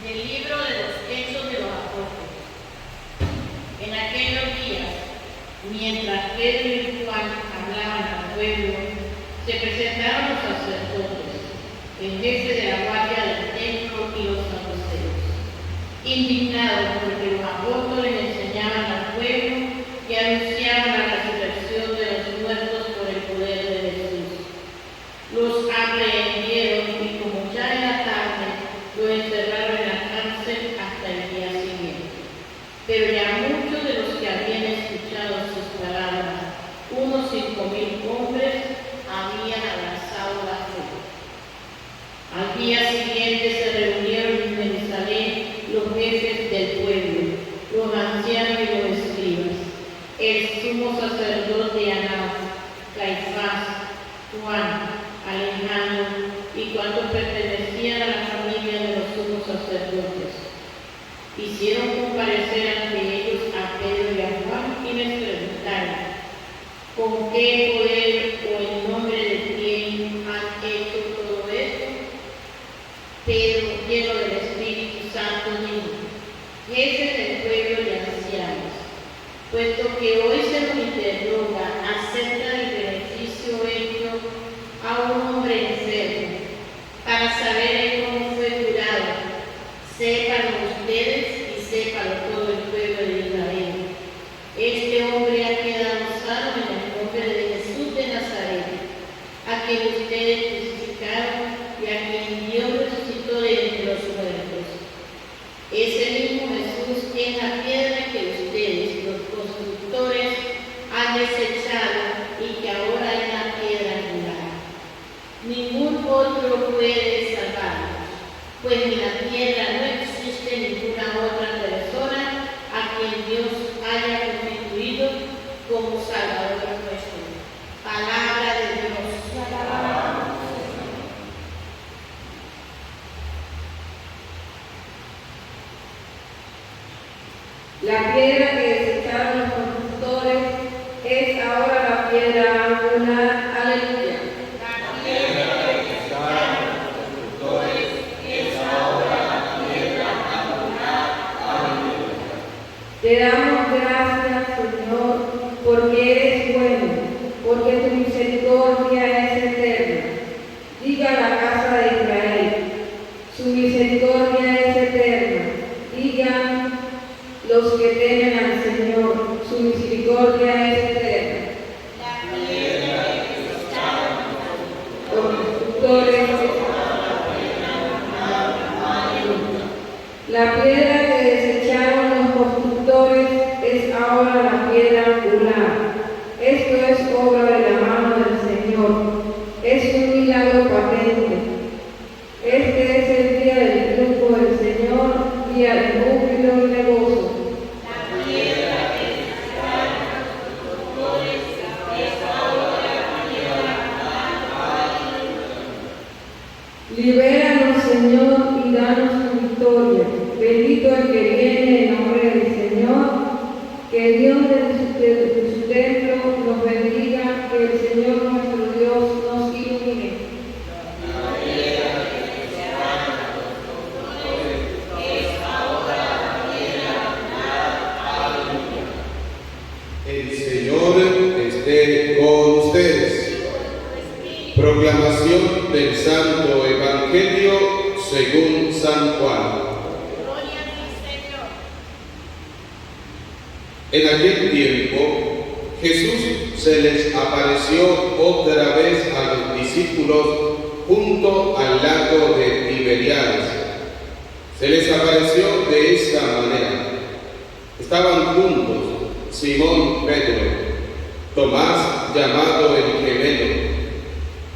Del libro de los Hechos de los Apóstoles. En aquellos días, mientras Pedro y Juan hablaban al pueblo, se presentaron los sacerdotes, el jefe de la guardia del templo y los saduceos, indignados porque los apóstoles enseñaban al pueblo y anunciaban la resurrección de los muertos por el poder de Jesús. Los aprehendieron y como ya era tarde, los encerraron en la cárcel hasta el día siguiente. Pero ya muchos de los que habían escuchado sus palabras, unos 5,000 hombres, habían abrazado la fe. Al día siguiente se reunieron en Jerusalén los jefes del pueblo, los ancianos y los escribas, el sumo sacerdote Anás, Caifás, Juan, Alejandro y cuantos pertenecían a la familia de los sumos sacerdotes. Hicieron comparecer ante ellos a Pedro y a Juan y les preguntaron: ¿con qué poder o en nombre de quién han hecho todo esto? Pedro, lleno del Espíritu Santo, dijo: jefes del pueblo y ancianos, puesto que hoy se nos interroga acerca del beneficio hecho a un hombre enfermo, para saber cómo fue curado, sépanlo ustedes y sépalo todo el pueblo de Israel. Este hombre ha quedado sano en el nombre de Jesús de Nazaret, a quien ustedes crucificaron y a quien Dios resucitó de entre los muertos. Ese mismo Jesús es la piedra que ustedes, los constructores, han desechado y que ahora es la piedra angular. Ningún otro puede salvarnos, pues en la tierra no existe ninguna otra persona a quien Dios haya constituido como Salvador nuestro. Palabra de Dios. La piedra que desecharon los constructores es ahora la piedra angular. Aleluya. La piedra que desecharon los constructores es ahora la piedra angular. Aleluya. Te damos gracias, Señor, porque eres bueno, porque tu misericordia es eterna. Diga la casa de Israel, su misericordia es eterna. Digan los que temen al Señor, su misericordia es eterna. La piedra que desecharon Los constructores, la piedra que desecharon los constructores es ahora la piedra angular. Esto es obra de la mano del Señor. Es un milagro patente. Este es el día del triunfo del Señor, día de júbilo y de gozo. La piedra que desecharon los constructores es ahora la piedra angular. Libéranos, Señor, y danos tu victoria. Bendito el que viene en nombre del Señor. Que Dios de su templo nos bendiga, que el Señor nuestro Dios nos ilumine. La piedra que desecharon los constructores es ahora la piedra angular. Aleluya. El Señor esté con ustedes. Proclamación del Santo Evangelio según San Juan. Gloria a ti, Señor. En aquel tiempo, Jesús se les apareció otra vez a los discípulos junto al lago de Tiberiades. Se les apareció de esta manera. Estaban juntos Simón Pedro, Tomás llamado el gemelo,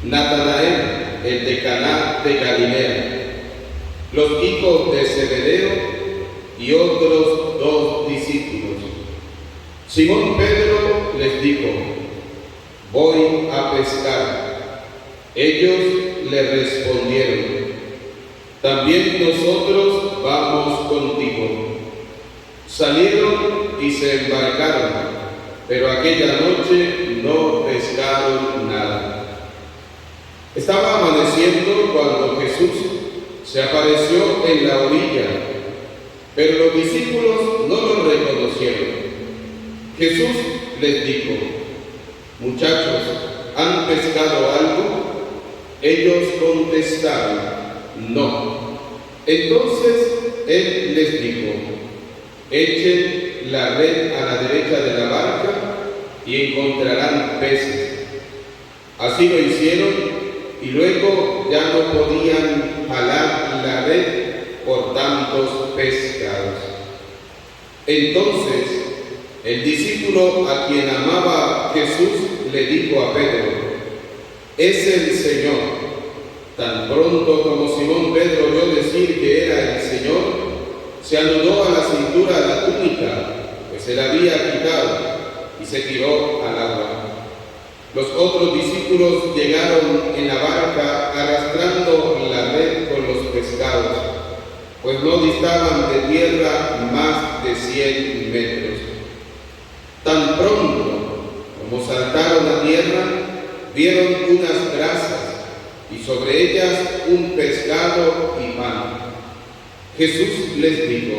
Natanael, el de Caná de Galilea, los hijos de Zebedeo y otros 2 discípulos. Simón Pedro les dijo: voy a pescar. Ellos le respondieron: también nosotros vamos contigo. Salieron y se embarcaron, pero aquella noche no pescaron nada. Estaba amaneciendo cuando Jesús se apareció en la orilla, pero los discípulos no lo reconocieron. Jesús les dijo: muchachos, ¿han pescado algo? Ellos contestaron: no. Entonces él les dijo: echen la red a la derecha de la barca y encontrarán peces. Así lo hicieron y luego ya no podían jalar la red por tantos pescados. Entonces el discípulo a quien amaba Jesús le dijo a Pedro: es el Señor. Tan pronto como Simón Pedro oyó decir que era el Señor, se anudó a la cintura la túnica, pues se la había quitado, y se tiró al agua. Los otros discípulos llegaron en la barca arrastrando la red con los pescados, pues no distaban de tierra más de 100 metros. Tan pronto como saltaron a tierra, vieron unas brasas y sobre ellas un pescado y pan. Jesús les dijo: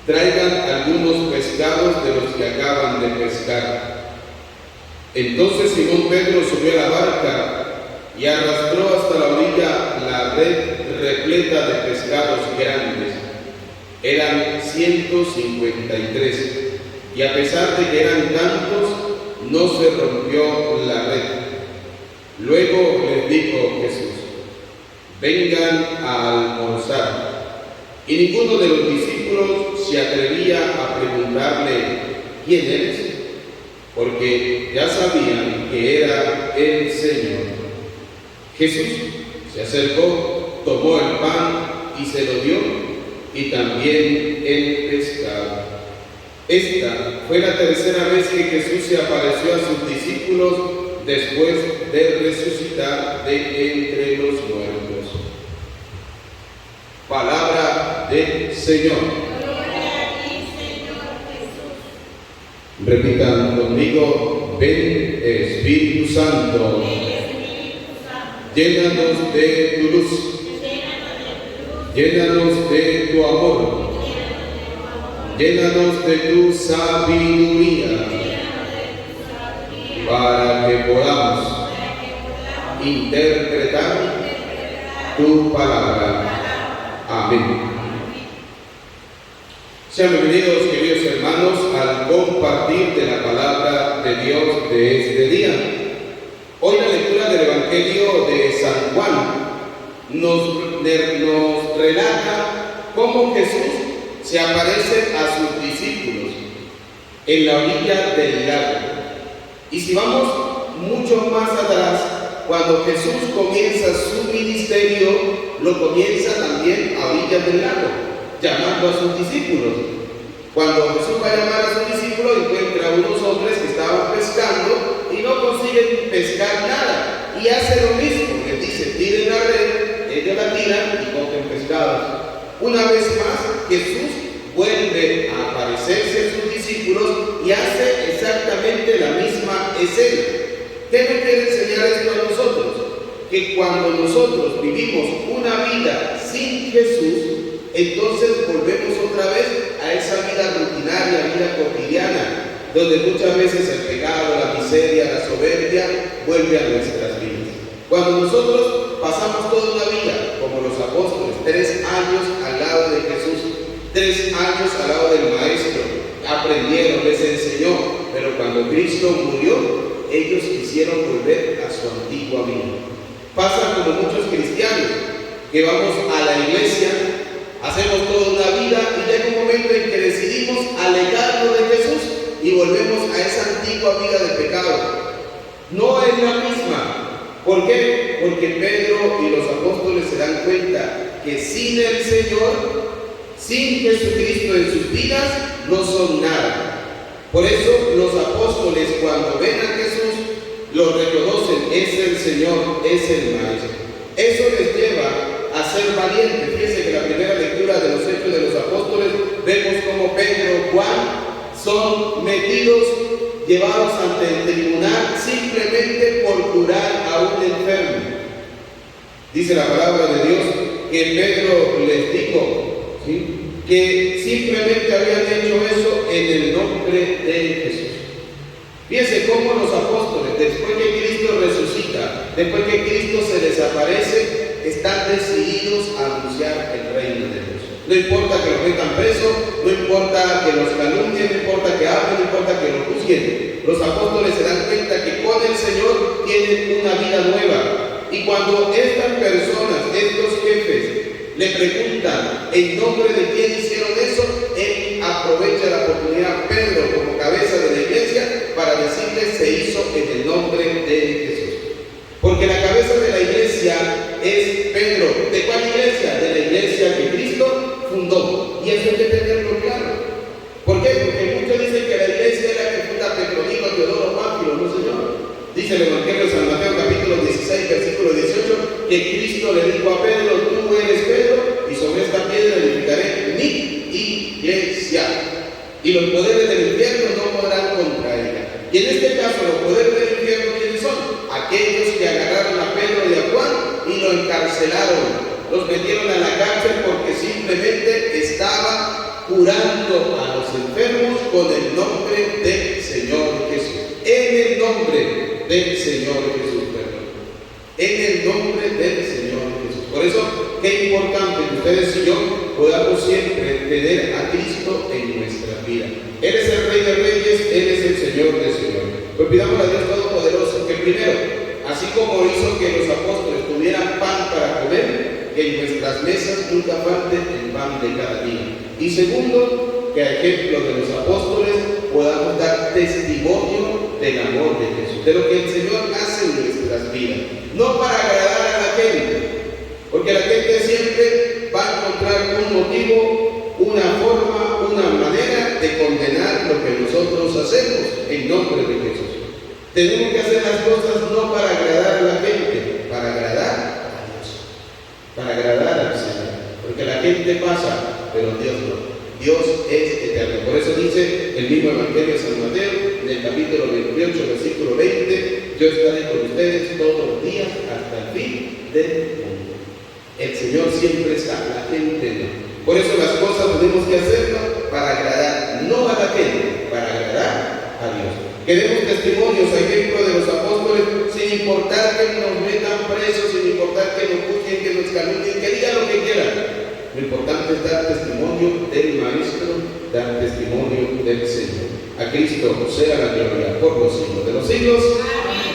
traigan algunos pescados de los que acaban de pescar. Entonces Simón Pedro subió a la barca y arrastró hasta la orilla la red repleta de pescados grandes. Eran 153, y a pesar de que eran tantos, no se rompió la red. Luego les dijo Jesús: vengan a almorzar. Y ninguno de los discípulos se atrevía a preguntarle: ¿quién eres? Porque ya sabían que era el Señor. Jesús se acercó, tomó el pan y se lo dio, y también el pescado. Esta fue la tercera vez que Jesús se apareció a sus discípulos después de resucitar de entre los muertos. Palabra del Señor. Repitan conmigo: ven Espíritu Santo, llénanos de tu luz, llénanos de tu amor, llénanos de tu sabiduría, para que podamos interpretar tu palabra. Amén. Sean bienvenidos, queridos hermanos, al compartir de la palabra de Dios de este día. Hoy la lectura del Evangelio de San Juan nos relata cómo Jesús se aparece a sus discípulos en la orilla del lago. Y si vamos mucho más atrás, cuando Jesús comienza su ministerio, lo comienza también a orillas del lago, llamando a sus discípulos. Cuando Jesús va a llamar a sus discípulos, encuentra a unos hombres que estaban pescando y no consiguen pescar nada, y hace lo mismo, les dice: tiren la red, ellos la tiran y cogen pescados. Una vez más, Jesús vuelve a aparecerse a sus discípulos y hace exactamente la misma escena. ¿Qué me quiere enseñar esto a nosotros? Que cuando nosotros vivimos una vida sin Jesús, entonces volvemos otra vez a esa vida rutinaria, vida cotidiana, donde muchas veces el pecado, la miseria, la soberbia vuelve a nuestras vidas. Cuando nosotros pasamos toda una vida, como los apóstoles, 3 años al lado de Jesús, 3 años al lado del Maestro, aprendieron, les enseñó, pero cuando Cristo murió, ellos quisieron volver a su antigua vida. Pasa como muchos cristianos, que vamos a la iglesia, hacemos toda una vida y llega un momento en que decidimos alejarnos de Jesús y volvemos a esa antigua vida de pecado. No es la misma. ¿Por qué? Porque Pedro y los apóstoles se dan cuenta que sin el Señor, sin Jesucristo en sus vidas, no son nada. Por eso los apóstoles, cuando ven a Jesús, lo reconocen: es el Señor, es el Maestro. Eso les lleva a ser valientes. Fíjense que en la primera lectura de los Hechos de los Apóstoles vemos como Pedro, Juan son metidos, llevados ante el tribunal simplemente por curar a un enfermo. Dice la palabra de Dios que Pedro les dijo, ¿sí?, que simplemente habían hecho eso en el nombre de Jesús. Fíjense cómo los apóstoles, después que Cristo resucita, después que Cristo se desaparece, están decididos a anunciar el reino de Dios. No importa que los metan presos, no importa que los calumnien, no importa que hablen, no importa que los juzguen. Los apóstoles se dan cuenta que con el Señor tienen una vida nueva. Y cuando estas personas, estos jefes, le preguntan en nombre de quién hicieron eso, él aprovecha la oportunidad, Pedro como cabeza de la iglesia, para decirles se hizo en el nombre de Jesús. Porque la cabeza de la iglesia es Pedro. ¿De cuál iglesia? De la iglesia que Cristo fundó. Y eso hay que tenerlo claro. ¿Por qué? Porque muchos dicen que la iglesia es la que funda Petronilo, Teodoro, Pánfilo, no señor. Dice el Evangelio de San Mateo capítulo 16, versículo 18, que Cristo le dijo a Pedro, tú eres Pedro, y sobre esta piedra edificaré mi iglesia. Y los poderes del infierno no podrán contra ella. Y en este caso, los poderes del infierno, ¿quiénes son? Aquellos que agarraron a Pedro y a Juan y lo encarcelaron. Los metieron a la cárcel porque simplemente estaban curando a los enfermos con el nombre del Señor Jesús. En el nombre del Señor Jesús, perdón. En el nombre del Señor Jesús. Por eso, qué importante que ustedes y yo podamos siempre tener a Cristo en nuestra vida. Él es el Rey de Reyes, Él es el Señor de Señores. Pues pidamos a Dios Todopoderoso que primero, así como hizo que los apóstoles tuvieran pan para comer, que en nuestras mesas nunca falte el pan de cada día. Y segundo, que a ejemplo de los apóstoles podamos dar testimonio del amor de Jesús, de lo que el Señor hace en nuestras vidas. No para agradar a la gente, porque la gente siempre va a encontrar un motivo, una forma, una manera de condenar lo que nosotros hacemos en nombre de Jesús. Tenemos que hacer las cosas no para agradar a la gente, para agradar a Dios, para agradar al Señor. Porque la gente pasa, pero Dios no. Dios es eterno. Por eso dice el mismo Evangelio de San Mateo, en el capítulo 28, versículo 20, yo estaré con ustedes todos los días hasta el fin del mundo. El Señor siempre está, la gente no. Por eso las cosas tenemos que hacerlas para agradar, no a la gente, para agradar a Dios. Queremos testimonios, ejemplo de los apóstoles, sin importar que nos metan presos, sin importar que nos juzguen, que nos calumnien, que digan lo que quieran. Lo importante es dar testimonio del Maestro, dar testimonio del Señor. A Cristo sea la gloria por los siglos de los siglos. Amén.